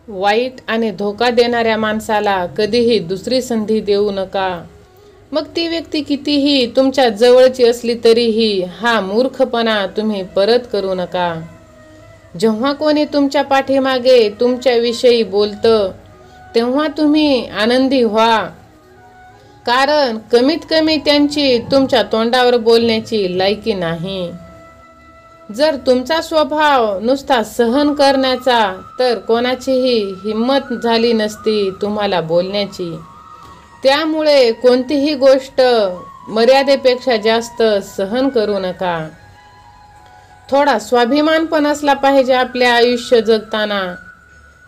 वाईट आणि धोका देणाऱ्या माणसाला कधीही दुसरी संधी देऊ नका. मग ती व्यक्ती कितीही तुमच्या जवळची असली तरीही हा मूर्खपणा तुम्ही परत करू नका. जेव्हा कोणी तुमच्या पाठीमागे तुमच्याविषयी बोलतं तेव्हा तुम्ही आनंदी व्हा, कारण कमीत कमी त्यांची तुमच्या तोंडावर बोलण्याची लायकी नाही. जर तुमचा स्वभाव नुसता सहन करण्याचा तर कोणाचीही हिम्मत झाली नसती तुम्हाला बोलण्याची. त्यामुळे कोणतीही गोष्ट मर्यादेपेक्षा जास्त सहन करू नका. थोडा स्वाभिमान पण असला पाहिजे आपले आयुष्य जगताना.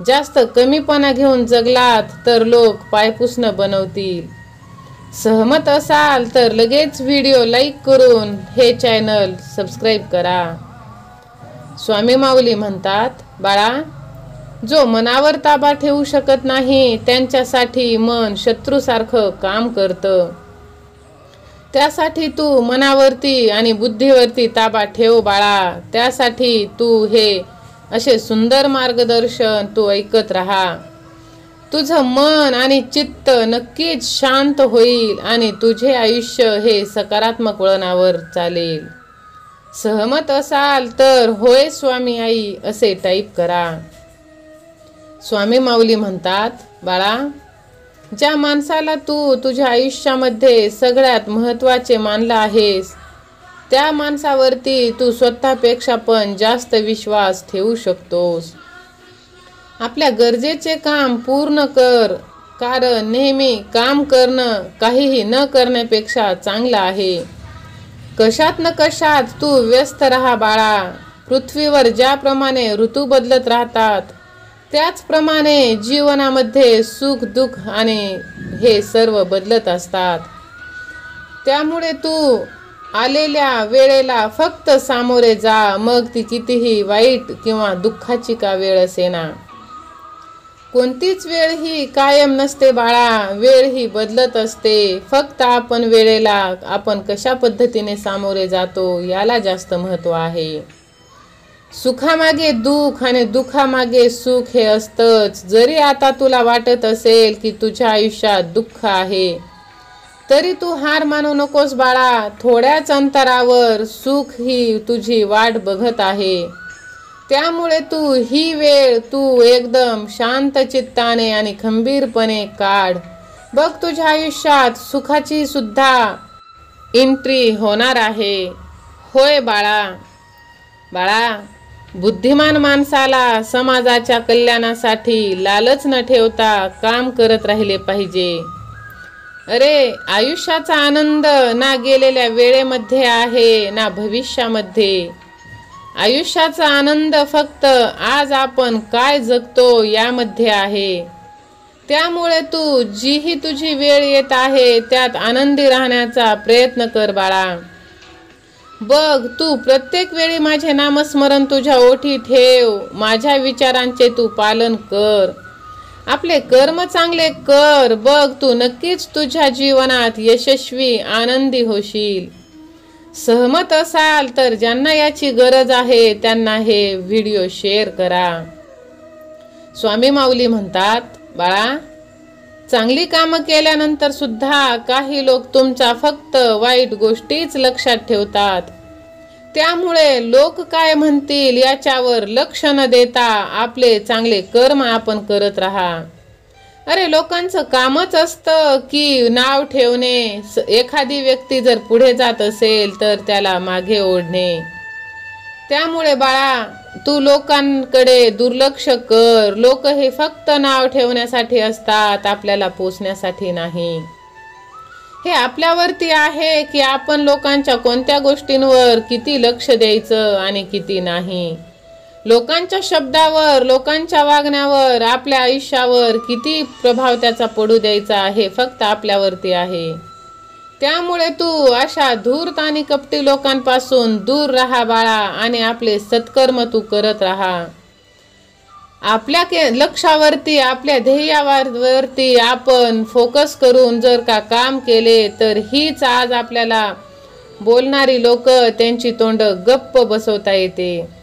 जास्त कमीपणा घेऊन जगलात तर लोक पायपुसणं बनवतील. सहमत असाल तर लगेच व्हिडिओ लाईक करून हे चॅनल सबस्क्राईब करा. स्वामी माऊली म्हणतात, बाळा, जो मनावर ताबा ठेवू शकत नाही त्यांच्यासाठी मन शत्रूसारखं काम करतं. त्यासाठी तू मनावरती आणि बुद्धीवरती ताबा ठेव बाळा. त्यासाठी तू हे असे सुंदर मार्गदर्शन तू ऐकत राहा. तुझं मन आणि चित्त नक्कीच शांत होईल आणि तुझे आयुष्य हे सकारात्मक वळणावर चालेल. सहमत असाल तर होय स्वामी आई असे टाईप करा. स्वामी माऊली म्हणतात, बाळा, ज्या माणसाला तू तुझ्या आयुष्यामध्ये सगळ्यात महत्त्वाचे मानला आहेस त्या माणसावरती तू स्वतःपेक्षा पण जास्त विश्वास ठेवू शकतोस. आपल्या गरजेचे काम पूर्ण कर, कारण नेहमी काम करणं काहीही न करण्यापेक्षा चांगलं आहे. कशात न कशात तू व्यस्त राहा बाळा. पृथ्वीवर ज्याप्रमाणे ऋतू बदलत राहतात त्याचप्रमाणे जीवनामध्ये सुख दुःख आणि हे सर्व बदलत असतात. त्यामुळे तू आलेल्या वेळेला फक्त सामोरे जा, मग ती कितीही वाईट किंवा दुःखाची का वेळ असेना. कोणतीच वेळ ही कायम नसते बाळा. वेळ ही बदलत असते. फक्त आपण वेळेला आपण कशा पद्धतीने सामोरे जातो याला जास्त महत्त्व आहे. सुखामागे दुःख आणि दुःखामागे सुख हे असतंच. जरी आता तुला वाटत असेल की तुझ्या आयुष्यात दुःख आहे तरी तू हार मानू नकोस बाळा. थोड्याच अंतरावर सुख ही तुझी वाट बघत आहे. त्यामुळे तू ही वेळ तू एकदम शांत चित्ताने आणि खंबीरपणे काढ. बघ, तुझ्या आयुष्यात सुखाची सुद्धा एंट्री होणार आहे. होय बाळा. बाळा, बुद्धिमान माणसाला समाजाच्या कल्याणासाठी लालच न ठेवता काम करत राहिले पाहिजे. अरे, आयुष्याचा आनंद ना गेलेल्या वेळेमध्ये आहे ना भविष्यामध्ये. आयुष्याचा आनंद फक्त आज आपण काय जगतो यामध्ये आहे. त्यामुळे तू जीही तुझी वेळ येत आहे त्यात आनंदी राहण्याचा प्रयत्न कर बाळा. बघ, तू प्रत्येक वेळी माझे नामस्मरण तुझ्या ओठी ठेव. माझ्या विचारांचे तू पालन कर. आपले कर्म चांगले कर. बघ, तू नक्कीच तुझ्या जीवनात यशस्वी आनंदी होशील. सहमत असाल तर ज्यांना याची गरज आहे त्यांना हे व्हिडिओ शेअर करा. स्वामी माऊली म्हणतात, बाळा, चांगली कामं केल्यानंतर सुद्धा काही लोक तुमचा फक्त वाईट गोष्टीच लक्षात ठेवतात. त्यामुळे लोक काय म्हणतील याच्यावर लक्ष न देता आपले चांगले कर्म आपण करत राहा. अरे, लोकांचं कामच असतं की नाव ठेवणे. एखादी व्यक्ती जर पुढे जात असेल तर त्याला मागे ओढणे. त्यामुळे बाळा, तू लोकांकडे दुर्लक्ष कर. लोक हे फक्त नाव ठेवण्यासाठी असतात, आपल्याला पोचण्यासाठी नाही. हे आपल्यावरती आहे की आपण लोकांच्या कोणत्या गोष्टींवर किती लक्ष द्यायचं आणि किती नाही. लोकांच्या शब्दावर, लोकांच्या वागण्यावर, आपल्या आयुष्यावर किती प्रभाव त्याचा पडू द्यायचा हे फक्त आपल्यावरती आहे. त्यामुळे तू अशा धूर्त आणि कपटी लोकांपासून दूर राहा बाळा आणि आपले सत्कर्म तू करत राहा. आपल्या लक्ष्यावरती, आपल्या ध्येयावरती आपण फोकस करून जर का काम केले तर हीच आज आपल्याला बोलणारी लोक त्यांची तोंड गप्प बसवता येते.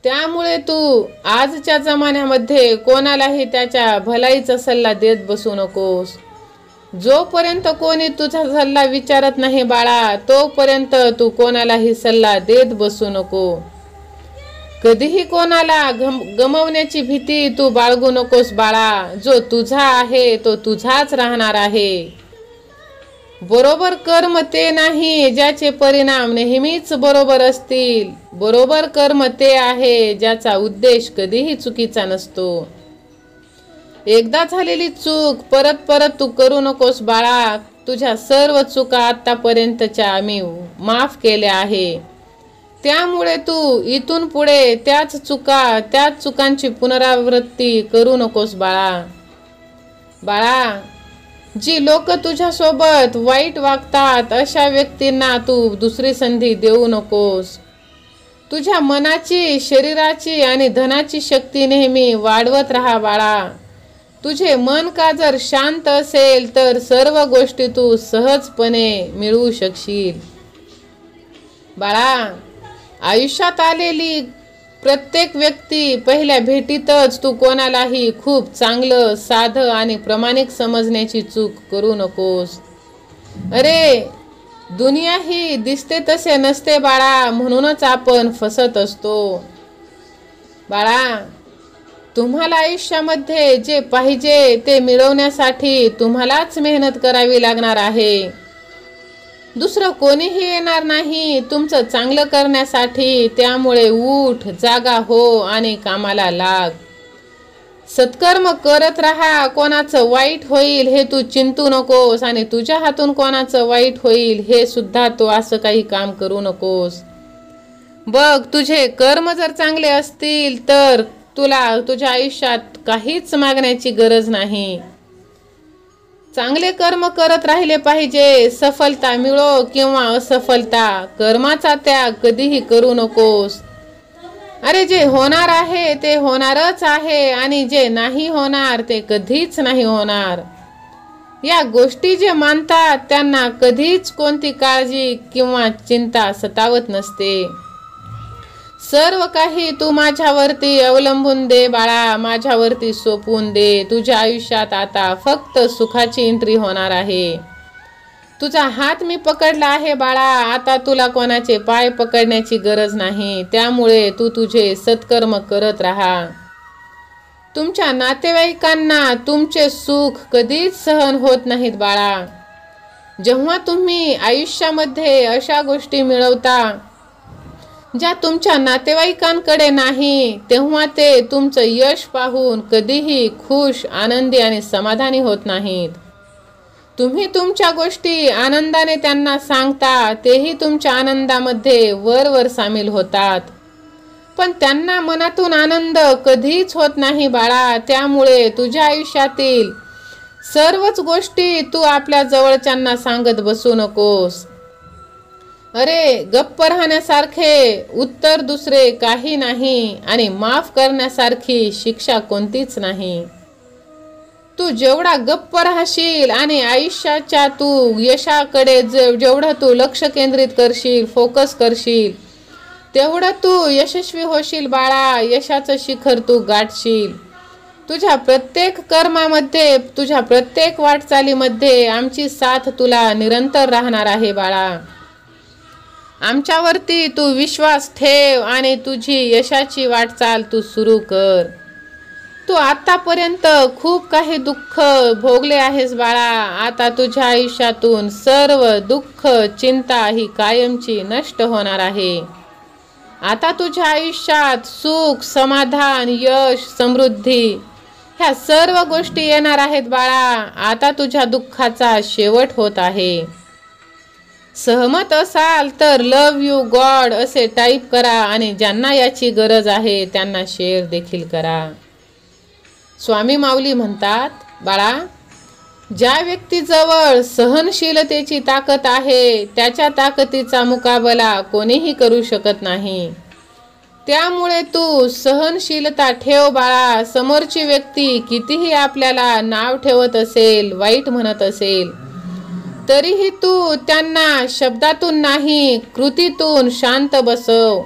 त्यामुळे तू आजच्या जमान्यामध्ये कोणालाही त्याच्या भलाईचा सल्ला देत बसू नकोस. जोपर्यंत कोणी तुझा सल्ला विचारत नाही बाळा, तोपर्यंत तू कोणालाही सल्ला देत बसू नको. कधीही कोणाला गमवण्याची भीती तू बाळगू नकोस बाळा. जो तुझा आहे तो तुझाच राहणार आहे. बरोबर कर्म ते नाही ज्याचे परिणाम नेहमीच बरोबर असतील. बरोबर कर्म ते आहे ज्याचा उद्देश कधीही चुकीचा नसतो. एकदा झालेली चूक परत परत तू करू नकोस बाळा. तुझ्या सर्व चुका आतापर्यंतच्या आम्ही माफ केल्या आहे. त्यामुळे तू इथून पुढे त्याच चुकांची पुनरावृत्ती करू नकोस बाळा. बाळा, जी लोक तुझ्या सोबत वाईट वागतात अशा व्यक्तींना तू दुसरी संधी देऊ नकोस. तुझ्या मनाची, शरीराची आणि धनाची शक्ती नेहमी वाढवत राहा बाळा. तुझे मन का जर शांत असेल तर सर्व गोष्टी तू सहजपणे मिळवू शकशील. बाळा, आयुष्यात आलेली प्रत्येक व्यक्ती पहिल्या भेटीतच तू कोणालाही खूप चांगलं, साधं आणि प्रामाणिक समजण्याची चूक करू नकोस. अरे, दुनिया ही दिसते तसे नसते बाळा, म्हणूनच आपण फसत असतो. बाळा, तुम्हाला आयुष्यामध्ये जे पाहिजे ते मिळवण्यासाठी तुम्हालाच मेहनत करावी लागणार आहे. दुसरं कोणीही येणार नाही तुमचं चांगलं करण्यासाठी. त्यामुळे उठ, जागा हो आणि कामाला लाग. सत्कर्म करत राहा. कोणाचं वाईट होईल हे तू चिंतू नकोस आणि तुझ्या हातून कोणाचं वाईट होईल हे सुद्धा तू असं काही काम करू नकोस. बघ, तुझे कर्म जर चांगले असतील तर तुला तुझ्या आयुष्यात काहीच मागण्याची गरज नाही. चांगले कर्म करत राहिले पाहिजे. सफलता मिळो किंवा असफलता, कर्माचा त्याग कधीही करू नकोस. अरे, जे होणार आहे ते होणारच आहे आणि जे नाही होणार ते कधीच नाही होणार. या गोष्टी जे मानतात त्यांना कधीच कोणती काळजी किंवा चिंता सतावत नसते. सर्व काही तू माझ्यावरती अवलंबून दे बाळा. माझ्यावरती सोपवून दे. तुझ्या आयुष्यात आता फक्त सुखाची एंट्री होणार आहे. तुझा हात मी पकडला आहे बाळा. आता तुला कोणाचे पाय पकडण्याची गरज नाही. त्यामुळे तू तुझे सत्कर्म करत राहा. तुमच्या नातेवाईकांना तुमचे सुख कधीच सहन होत नाहीत बाळा. जेव्हा तुम्ही आयुष्यामध्ये अशा गोष्टी मिळवता ज्या तुमच्या नातेवाईकांकडे नाही, तेव्हा ते तुमचं यश पाहून कधीही खुश, आनंदी आणि समाधानी होत नाहीत. तुम्ही तुमच्या गोष्टी आनंदाने त्यांना सांगता, तेही तुमच्या आनंदामध्ये वर सामील होतात. पण त्यांना मनातून आनंद कधीच होत नाही बाळा. त्यामुळे तुझ्या आयुष्यातील सर्वच गोष्टी तू आपल्या जवळच्यांना सांगत बसू नकोस. अरे, गप्प राहण्यासारखे उत्तर दुसरे काही नाही आणि माफ करण्यासारखी शिक्षा कोणतीच नाही. तू जेवढा गप्प राहशील आणि आयुष्याच्या तू यशाकडे जेवढं तू लक्ष केंद्रित करशील, फोकस करशील, तेवढं तू यशस्वी होशील बाळा. यशाचं शिखर तू गाठशील. तुझ्या प्रत्येक कर्मामध्ये, तुझ्या प्रत्येक वाटचालीमध्ये आमची साथ तुला निरंतर राहणार आहे बाळा. आमच्यावरती तू विश्वास ठेव आणि तुझी यशाची वाटचाल तू सुरू कर. तू आतापर्यंत खूप काही दुःख भोगले आहेस बाळा. आता तुझ्या आयुष्यातून सर्व दुःख, चिंता ही कायमची नष्ट होणार आहे. आता तुझ्या आयुष्यात सुख, समाधान, यश, समृद्धी ह्या सर्व गोष्टी येणार आहेत बाळा. आता तुझ्या दुःखाचा शेवट होत आहे. सहमत असाल तर लव यू गॉड असे टाईप करा आणि ज्यांना याची गरज आहे त्यांना शेअर देखील करा. स्वामी माऊली म्हणतात, बाळा, ज्या व्यक्तीजवळ सहनशीलतेची ताकद आहे त्याच्या ताकदीचा मुकाबला कोणीही करू शकत नाही. त्यामुळे तू सहनशीलता ठेव बाळा. समोरची व्यक्ती कितीही आपल्याला नाव ठेवत असेल, वाईट म्हणत असेल, तरीही तू त्यांना शब्दातून नाही, कृतीतून शांत बसव.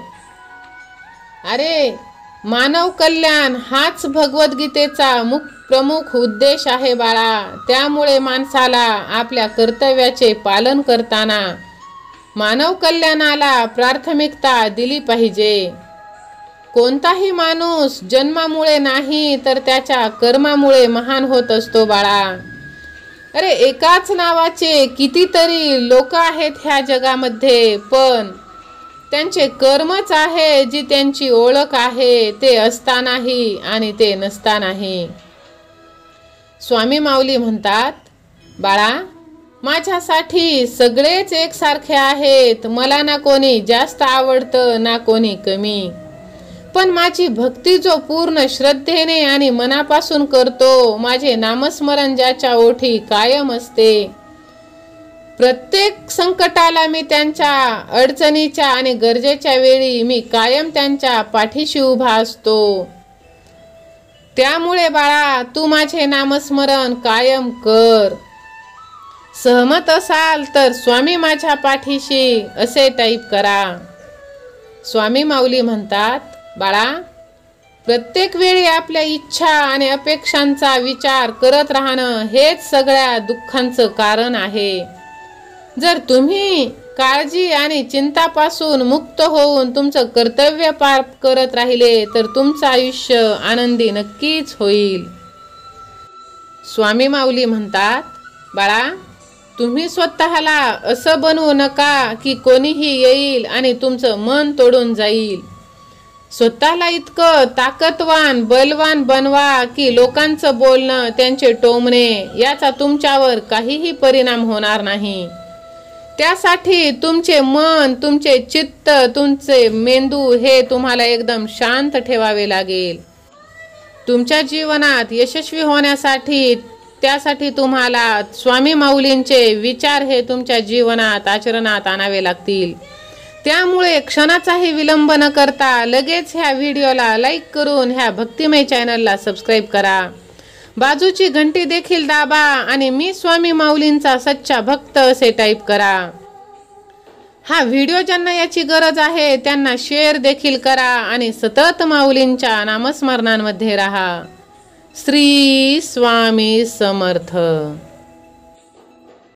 अरे, मानव कल्याण हाच भगवद्गीतेचा प्रमुख उद्देश आहे बाळा. त्यामुळे माणसाला आपल्या कर्तव्याचे पालन करताना मानव कल्याणाला प्राथमिकता दिली पाहिजे. कोणताही माणूस जन्मामुळे नाही तर त्याच्या कर्मामुळे महान होत असतो बाळा. अरे एकाच नावाचे कितीतरी लोक आहेत ह्या जगामध्ये, पण त्यांचे कर्मच आहे जी त्यांची ओळख आहे, ते असतानाही आणि ते नसतानाही. स्वामी माऊली म्हणतात, बाळा माझ्यासाठी सगळेच एकसारखे आहेत. मला ना कोणी जास्त आवडतं ना कोणी कमी. पण माझी भक्ती जो पूर्ण श्रद्धेने आणि मनापासून करतो, माझे नामस्मरण ज्याच्या ओठी कायम असते, प्रत्येक संकटाला मी त्यांच्या अडचणीच्या आणि गरजेच्या वेळी मी कायम त्यांच्या पाठीशी उभा असतो. त्यामुळे बाळा तू माझे नामस्मरण कायम कर. सहमत असाल तर स्वामी माझ्या पाठीशी असे टाईप करा. स्वामी माऊली म्हणतात, बाळा प्रत्येक वेळी आपल्या इच्छा आणि अपेक्षांचा विचार करत राहणं हेच सगळ्या दुःखांचं कारण आहे. जर तुम्ही काळजी आणि चिंतापासून मुक्त होऊन तुमचं कर्तव्य पार करत राहिले तर तुमचं आयुष्य आनंदी नक्कीच होईल. स्वामी माऊली म्हणतात, बाळा तुम्ही स्वतःला असं बनवू नका की कोणीही येईल आणि तुमचं मन तोडून जाईल. स्वतःला इतकं ताकदवान बलवान बनवा की लोकांचं बोलणं, त्यांचे टोमणे याचा तुमच्यावर काहीही परिणाम होणार नाही. त्यासाठी तुमचे मन, तुमचे चित्त, तुमचे मेंदू हे तुम्हाला एकदम शांत ठेवावे लागेल. तुमच्या जीवनात यशस्वी होण्यासाठी त्यासाठी तुम्हाला स्वामी माऊलींचे विचार हे तुमच्या जीवनात आचरणात आणावे लागतील. त्यामुळे क्षणाचाही विलंब न करता लगेच ह्या व्हिडिओला लाईक करून ह्या भक्तिमय चॅनलला सबस्क्राईब करा. बाजूची घंटी देखील दाबा आणि मी स्वामी माऊलींचा सच्चा भक्त असे टाईप करा. हा व्हिडिओ ज्यांना याची गरज आहे त्यांना शेअर देखील करा आणि सतत माऊलींच्या नामस्मरणांमध्ये राहा. श्री स्वामी समर्थ.